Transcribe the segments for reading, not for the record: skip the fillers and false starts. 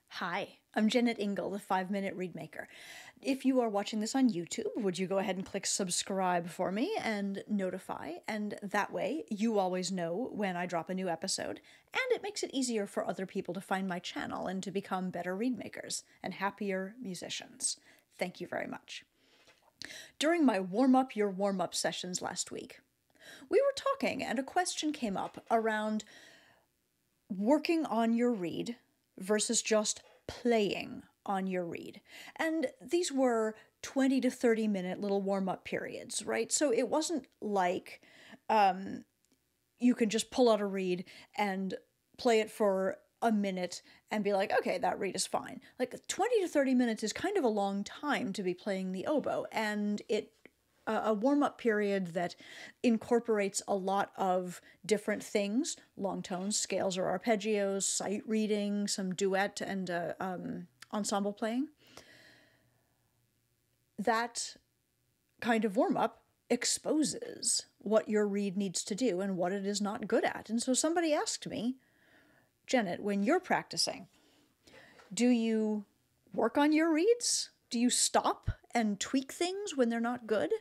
Hi, I'm Jennet Ingle, the 5 Minute Reedmaker. If you are watching this on YouTube, would you go ahead and click subscribe for me and notify, and that way you always know when I drop a new episode, and it makes it easier for other people to find my channel and to become better reedmakers and happier musicians. Thank you very much. During my warm-up your warm-up sessions last week, we were talking and a question came up around working on your reed versus just playing on your reed. And these were 20 to 30 minute little warm-up periods, right? So it wasn't like you can just pull out a reed and play it for a minute and be like, okay, that reed is fine. Like 20 to 30 minutes is kind of a long time to be playing the oboe, and a warm-up period that incorporates a lot of different things, long tones, scales or arpeggios, sight reading, some duet and ensemble playing. That kind of warm-up exposes what your reed needs to do and what it is not good at. And so somebody asked me, Jennet, when you're practicing, do you work on your reeds? Do you stop and tweak things when they're not good?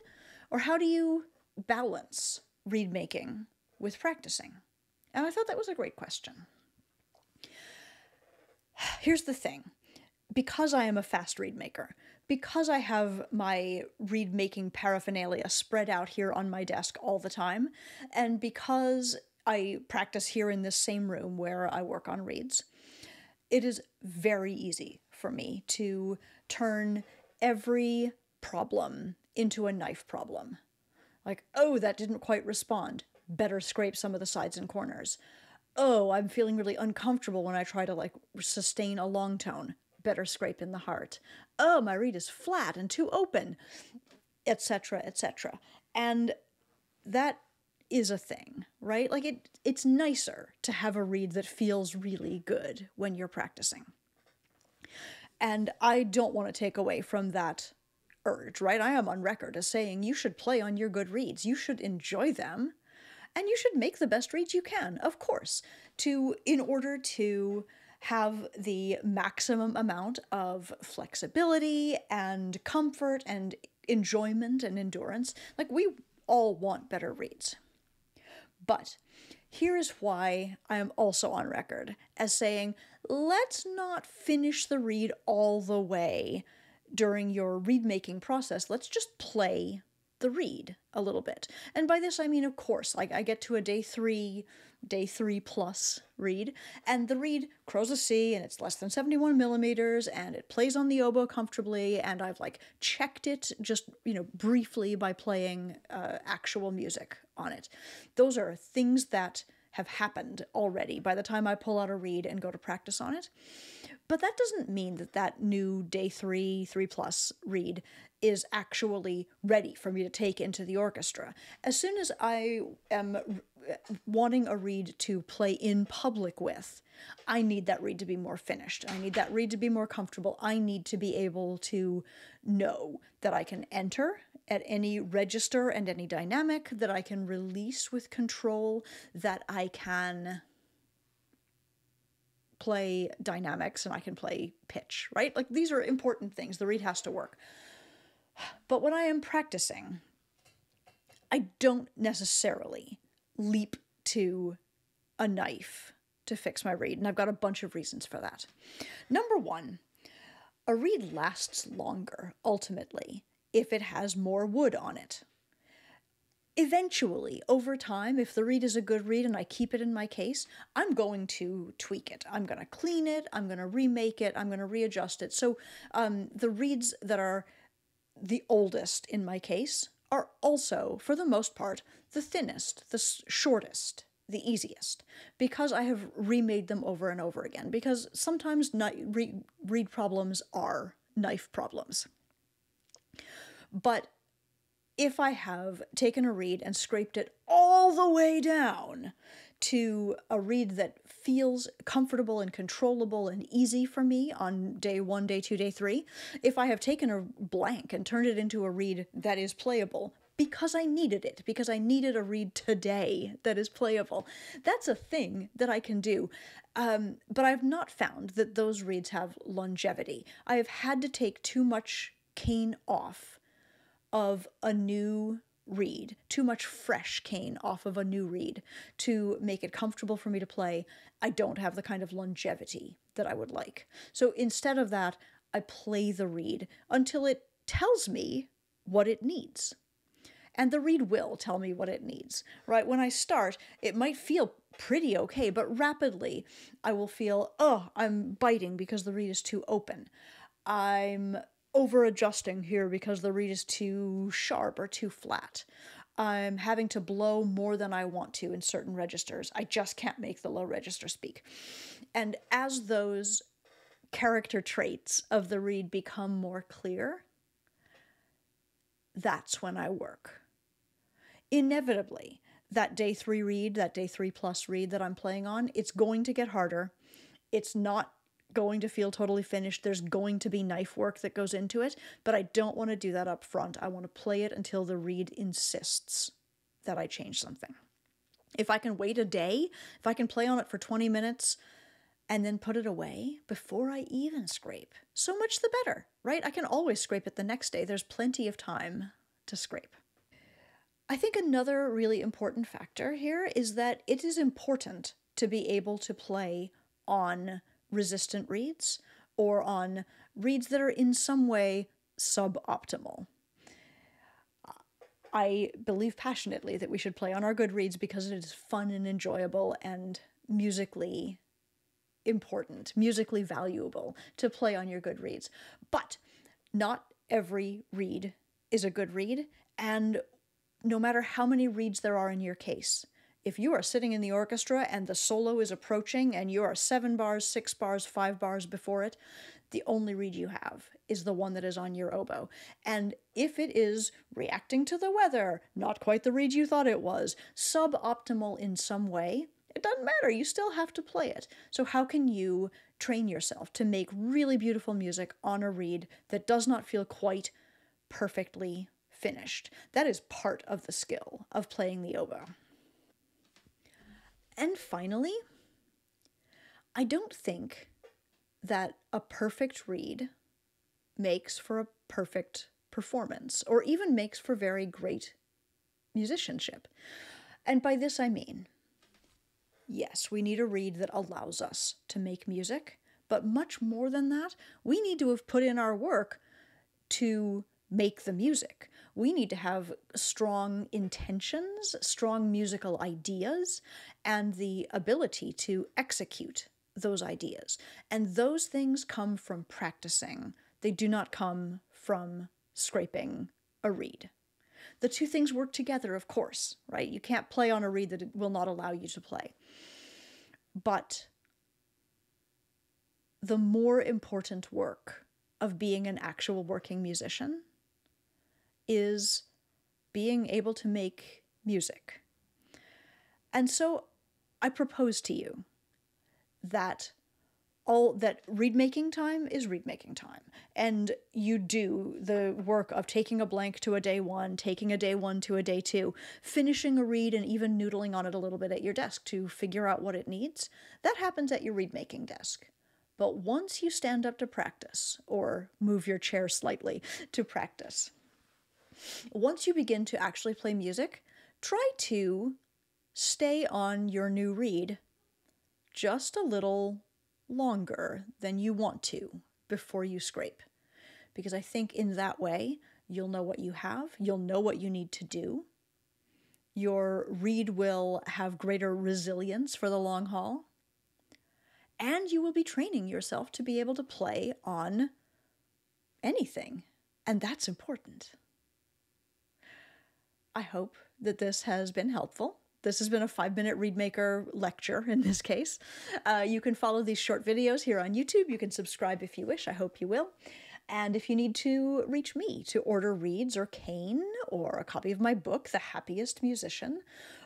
Or how do you balance reed making with practicing? And I thought that was a great question. Here's the thing. Because I am a fast reed maker, because I have my reed making paraphernalia spread out here on my desk all the time, and because I practice here in this same room where I work on reeds, it is very easy for me to turn every problem into a knife problem. Like, oh, that didn't quite respond. Better scrape some of the sides and corners. Oh, I'm feeling really uncomfortable when I try to sustain a long tone. Better scrape in the heart. Oh, my reed is flat and too open, etc., etc. And that is a thing, right? Like it's nicer to have a reed that feels really good when you're practicing. And I don't want to take away from that urge, right? I am on record as saying you should play on your good reeds. You should enjoy them, and you should make the best reeds you can, of course, in order to have the maximum amount of flexibility and comfort and enjoyment and endurance. Like, we all want better reeds. But here's why I am also on record as saying, let's not finish the reed all the way during your reed making process. Let's just play the reed a little bit. And by this I mean, of course, like I get to a day three plus reed, and the reed crows a C, and it's less than 71 millimeters, and it plays on the oboe comfortably, and I've checked it just, briefly by playing actual music on it. Those are things that have happened already by the time I pull out a reed and go to practice on it. But that doesn't mean that new day 3 plus reed is actually ready for me to take into the orchestra. As soon as I am wanting a reed to play in public with, I need that reed to be more finished. I need that reed to be more comfortable. I need to be able to know that I can enter at any register and any dynamic, that I can release with control, that I can play dynamics and I can play pitch, right? Like, these are important things. The reed has to work. But when I am practicing, I don't necessarily leap to a knife to fix my reed, and I've got a bunch of reasons for that. Number one, a reed lasts longer, ultimately, if it has more wood on it. Eventually, over time, if the reed is a good reed and I keep it in my case, I'm going to tweak it. I'm going to clean it, I'm going to remake it, I'm going to readjust it. So the reeds that are the oldest in my case are also, for the most part, the thinnest, the shortest, the easiest, because I have remade them over and over again, because sometimes reed problems are knife problems. But if I have taken a reed and scraped it all the way down to a reed that feels comfortable and controllable and easy for me on day 1, day 2, day 3, if I have taken a blank and turned it into a reed that is playable because I needed it, because I needed a reed today that is playable. That's a thing that I can do. But I've not found that those reeds have longevity. I have had to take too much cane off of a new reed, too much fresh cane off of a new reed to make it comfortable for me to play. I don't have the kind of longevity that I would like. So instead of that, I play the reed until it tells me what it needs. And the reed will tell me what it needs, right? When I start, it might feel pretty okay, but rapidly I will feel, oh, I'm biting because the reed is too open. I'm over adjusting here because the reed is too sharp or too flat. I'm having to blow more than I want to in certain registers. I just can't make the low register speak. And as those character traits of the reed become more clear, that's when I work. Inevitably, that day 3 reed, that day 3+ reed that I'm playing on, it's going to get harder. It's not going to feel totally finished. There's going to be knife work that goes into it, but I don't want to do that up front. I want to play it until the reed insists that I change something. If I can wait a day, if I can play on it for 20 minutes and then put it away before I even scrape, so much the better, right? I can always scrape it the next day. There's plenty of time to scrape. I think another really important factor here is that it is important to be able to play on resistant reeds or on reeds that are in some way suboptimal. I believe passionately that we should play on our good reeds because it is fun and enjoyable and musically important, musically valuable to play on your good reeds. But not every reed is a good reed, and no matter how many reeds there are in your case, if you are sitting in the orchestra and the solo is approaching and you are 7 bars, 6 bars, 5 bars before it, the only reed you have is the one that is on your oboe. And if it is reacting to the weather, not quite the reed you thought it was, suboptimal in some way, it doesn't matter, you still have to play it. So how can you train yourself to make really beautiful music on a reed that does not feel quite perfectly finished? That is part of the skill of playing the oboe. And finally, I don't think that a perfect reed makes for a perfect performance, or even makes for very great musicianship. And by this I mean, yes, we need a reed that allows us to make music, but much more than that, we need to have put in our work to make the music. We need to have strong intentions, strong musical ideas, and the ability to execute those ideas. And those things come from practicing. They do not come from scraping a reed. The two things work together, of course, right? You can't play on a reed that it will not allow you to play. But the more important work of being an actual working musician is being able to make music. And so I propose to you that reedmaking time is reedmaking time, and you do the work of taking a blank to a day 1, taking a day 1 to a day 2, finishing a reed and even noodling on it a little bit at your desk to figure out what it needs. That happens at your reedmaking desk. But once you stand up to practice, or move your chair slightly to practice, once you begin to actually play music, try to stay on your new reed just a little longer than you want to before you scrape. Because I think in that way, you'll know what you have, you'll know what you need to do, your reed will have greater resilience for the long haul, and you will be training yourself to be able to play on anything. And that's important. I hope that this has been helpful. This has been a 5-minute Reedmaker lecture in this case. You can follow these short videos here on YouTube. You can subscribe if you wish. I hope you will. And if you need to reach me to order reeds or cane, or a copy of my book, The Happiest Musician,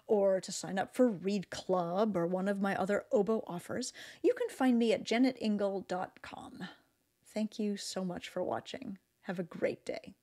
or to sign up for Reed Club or one of my other oboe offers, you can find me at jennetingle.com. Thank you so much for watching. Have a great day.